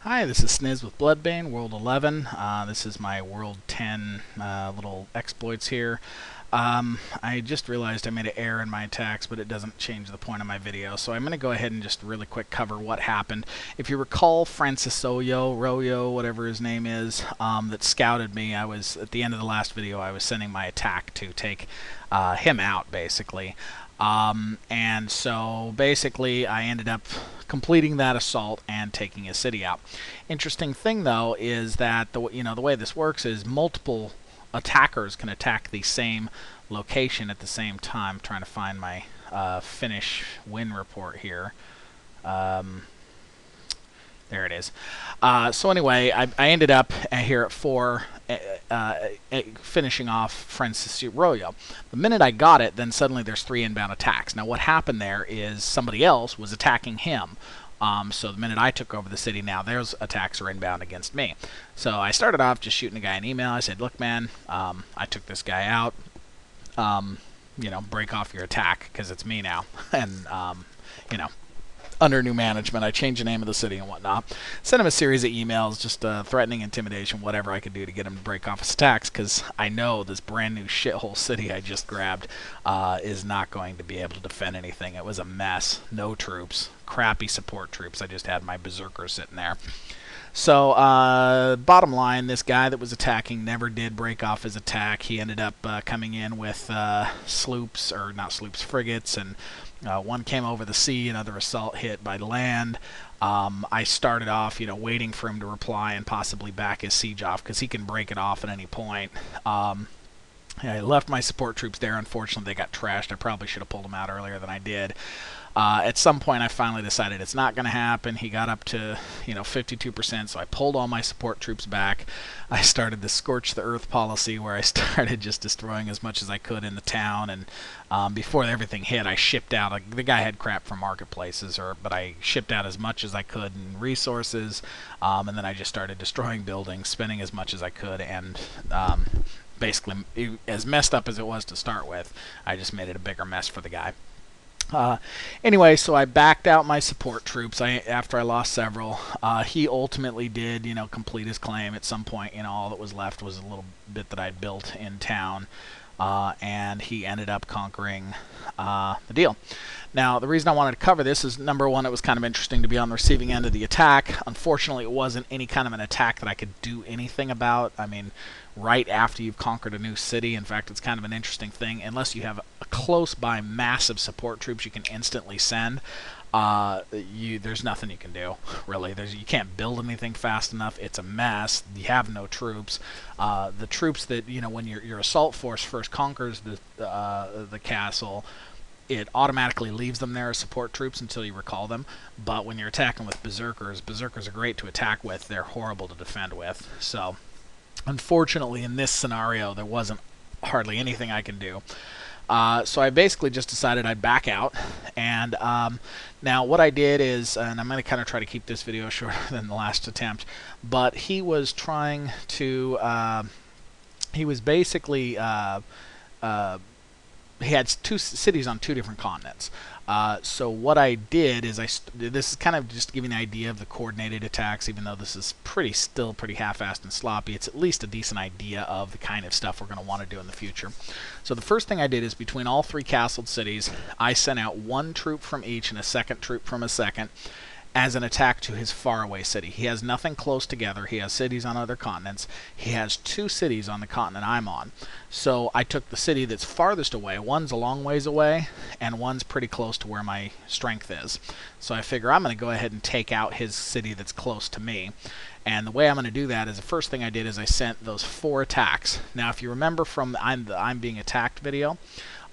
Hi, this is Sniz with Bloodbane, World 11. This is my World 10 little exploits here. I just realized I made an error in my attacks, but it doesn't change the point of my video, so I'm going to go ahead and just really quick cover what happened. If you recall Francis Royo, whatever his name is, that scouted me, I was, at the end of the last video, I was sending my attack to take him out, basically. And so basically I ended up completing that assault and taking his city out. Interesting thing though is that the way this works is multiple attackers can attack the same location at the same time. I'm trying to find my finish win report here. There it is. So anyway, I ended up here at 4, finishing off Francis Royo. The minute I got it, then suddenly there's 3 inbound attacks. Now what happened there is somebody else was attacking him. So the minute I took over the city, now those attacks are inbound against me. So I started off just shooting a guy an email. I said, look man, I took this guy out. Break off your attack because it's me now. And, under new management, I changed the name of the city and whatnot. Sent him a series of emails, just threatening, intimidation, whatever I could do to get him to break off his attacks, because I know this brand new shithole city I just grabbed is not going to be able to defend anything. It was a mess. No troops. Crappy support troops. I just had my berserkers sitting there. So, bottom line, this guy that was attacking never did break off his attack. He ended up coming in with frigates, and one came over the sea, another assault hit by land. I started off, waiting for him to reply and possibly back his siege off, because he can break it off at any point. I left my support troops there. Unfortunately, they got trashed. I probably should have pulled them out earlier than I did. At some point, I finally decided it's not going to happen. He got up to, 52%, so I pulled all my support troops back. I started the Scorch the Earth policy, where I started just destroying as much as I could in the town, and before everything hit, I shipped out. The guy had crap from marketplaces, but I shipped out as much as I could in resources, and then I just started destroying buildings, spending as much as I could, and basically, as messed up as it was to start with, I just made it a bigger mess for the guy. Anyway, so I backed out my support troops after I lost several. He ultimately did, complete his claim at some point. All that was left was a little bit that I'd built in town, and he ended up conquering the deal. Now, the reason I wanted to cover this is, number one, it was kind of interesting to be on the receiving end of the attack. Unfortunately, it wasn't any kind of an attack that I could do anything about. I mean, right after you've conquered a new city, in fact, it's kind of an interesting thing. Unless you have a close-by massive support troops you can instantly send, there's nothing you can do, really. You can't build anything fast enough. It's a mess. You have no troops. The troops that, when your assault force first conquers the castle, it automatically leaves them there as support troops until you recall them. But when you're attacking with berserkers are great to attack with. They're horrible to defend with. So, unfortunately, in this scenario, there wasn't hardly anything I can do. So I basically just decided I'd back out. And now what I did is, and I'm going to kind of try to keep this video shorter than the last attempt, but he was trying to, he was basically, he had 2 cities on 2 different continents. So what I did is this is kind of just giving an idea of the coordinated attacks. Even though this is still pretty half-assed and sloppy, it's at least a decent idea of the kind of stuff we're going to want to do in the future. So the first thing I did is, between all 3 castled cities, I sent out 1 troop from each and a second troop from a second as an attack to his faraway city. He has nothing close together. He has cities on other continents. He has 2 cities on the continent I'm on. So I took the city that's farthest away. One's a long ways away, and one's pretty close to where my strength is. So I figure I'm going to go ahead and take out his city that's close to me. And the way I'm going to do that is, the first thing I did is I sent those 4 attacks. Now, if you remember from the I'm being attacked video,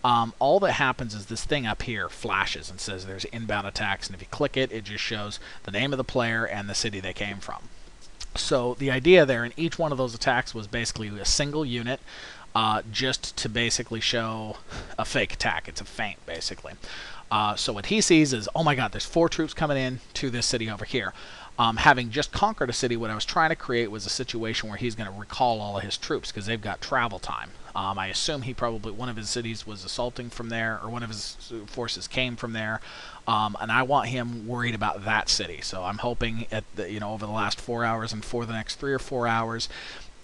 all that happens is this thing up here flashes and says there's inbound attacks, and if you click it, it just shows the name of the player and the city they came from. So the idea there in each one of those attacks was basically a single unit, just to basically show a fake attack. It's a feint, basically. So what he sees is, oh my god, there's 4 troops coming in to this city over here. Having just conquered a city, what I was trying to create was a situation where he's going to recall all of his troops because they've got travel time. I assume he probably, one of his cities was assaulting from there, or one of his forces came from there, and I want him worried about that city. So I'm hoping at the, over the last 4 hours and for the next 3 or 4 hours,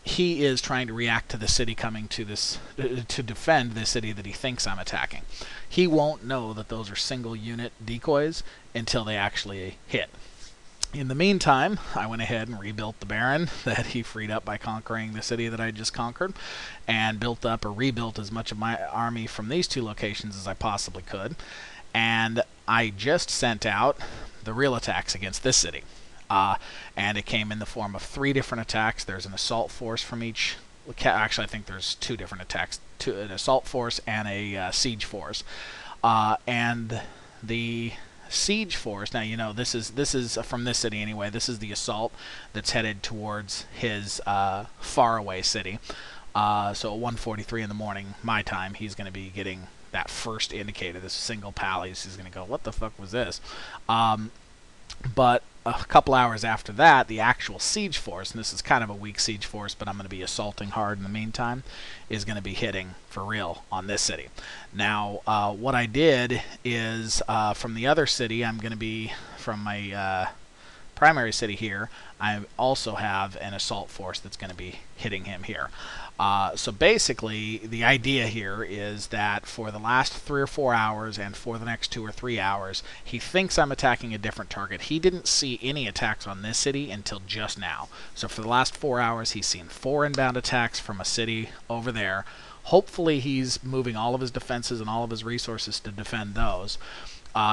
he is trying to react to the city coming to this to defend the city that he thinks I'm attacking. He won't know that those are single unit decoys until they actually hit. In the meantime, I went ahead and rebuilt the Baron that he freed up by conquering the city that I just conquered, and built up or rebuilt as much of my army from these 2 locations as I possibly could. And I just sent out the real attacks against this city. And it came in the form of 3 different attacks. There's an assault force from each. Actually, I think there's 2 different attacks: an assault force and a siege force. And the siege force. Now this is from this city anyway. This is the assault that's headed towards his faraway city. So at 1:43 in the morning, my time, he's going to be getting that first indicator. This single pally. He's going to go, "What the fuck was this?" But a couple hours after that, the actual siege force, and this is kind of a weak siege force, but I'm going to be assaulting hard in the meantime, is going to be hitting for real on this city. Now, what I did is from the other city, I'm going to be from my primary city here, I also have an assault force that's going to be hitting him here. So basically, the idea here is that for the last 3 or 4 hours and for the next 2 or 3 hours, he thinks I'm attacking a different target. He didn't see any attacks on this city until just now. So for the last 4 hours, he's seen 4 inbound attacks from a city over there. Hopefully he's moving all of his defenses and all of his resources to defend those.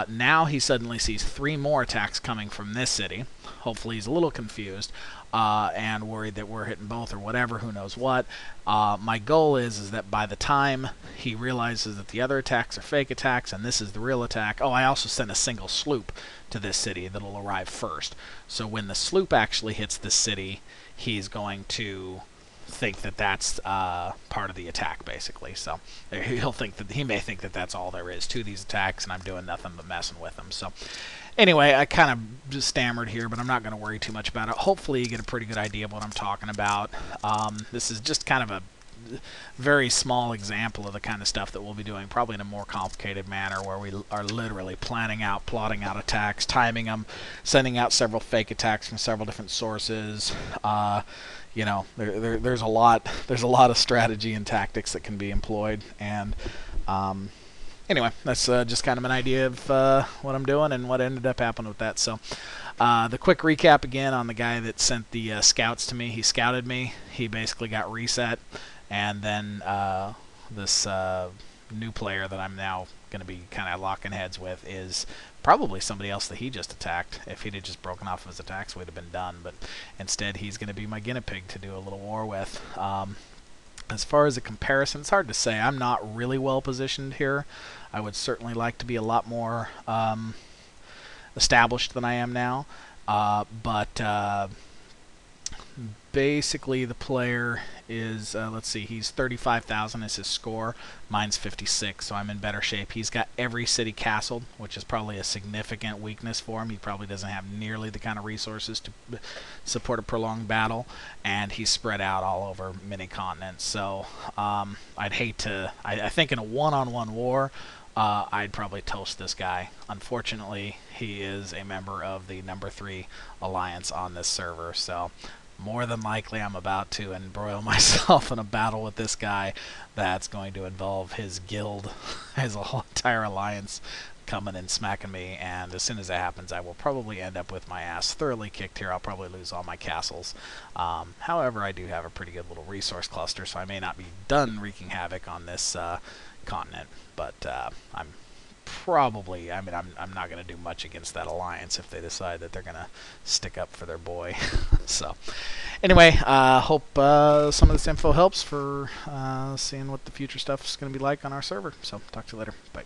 Now he suddenly sees 3 more attacks coming from this city. Hopefully he's a little confused and worried that we're hitting both or whatever, who knows what. My goal is that by the time he realizes that the other attacks are fake attacks and this is the real attack. Oh, I also sent a single sloop to this city that'll arrive first. So when the sloop actually hits this city, he's going to think that that's part of the attack, basically. So he may think that that's all there is to these attacks, and I'm doing nothing but messing with them. So anyway, I kind of just stammered here, but I'm not going to worry too much about it. Hopefully you get a pretty good idea of what I'm talking about. This is just kind of a very small example of the kind of stuff that we'll be doing, probably in a more complicated manner, where we are literally planning out, plotting out attacks, timing them, sending out several fake attacks from several different sources. There's a lot of strategy and tactics that can be employed, and anyway, that's just kind of an idea of what I'm doing and what ended up happening with that. So the quick recap again on the guy that sent the scouts to me. He scouted me. He basically got reset, and then this new player that I'm now going to be kind of locking heads with is probably somebody else that he just attacked. If he'd have just broken off of his attacks, we'd have been done. But instead, he's going to be my guinea pig to do a little war with. As far as a comparison, it's hard to say. I'm not really well positioned here. I would certainly like to be a lot more established than I am now. But basically the player is, let's see, he's 35,000 is his score. Mine's 56, so I'm in better shape. He's got every city castled, which is probably a significant weakness for him. He probably doesn't have nearly the kind of resources to support a prolonged battle, and he's spread out all over many continents. So I'd hate to, I think in a one-on-one war, I'd probably toast this guy. Unfortunately, he is a member of the number 3 alliance on this server, so more than likely I'm about to embroil myself in a battle with this guy that's going to involve his guild, his whole entire alliance coming and smacking me, and as soon as that happens I will probably end up with my ass thoroughly kicked here. I'll probably lose all my castles. However, I do have a pretty good little resource cluster, so I may not be done wreaking havoc on this continent, but I'm probably, I'm not going to do much against that alliance if they decide that they're going to stick up for their boy. So anyway, hope some of this info helps for seeing what the future stuff is going to be like on our server. So talk to you later. Bye.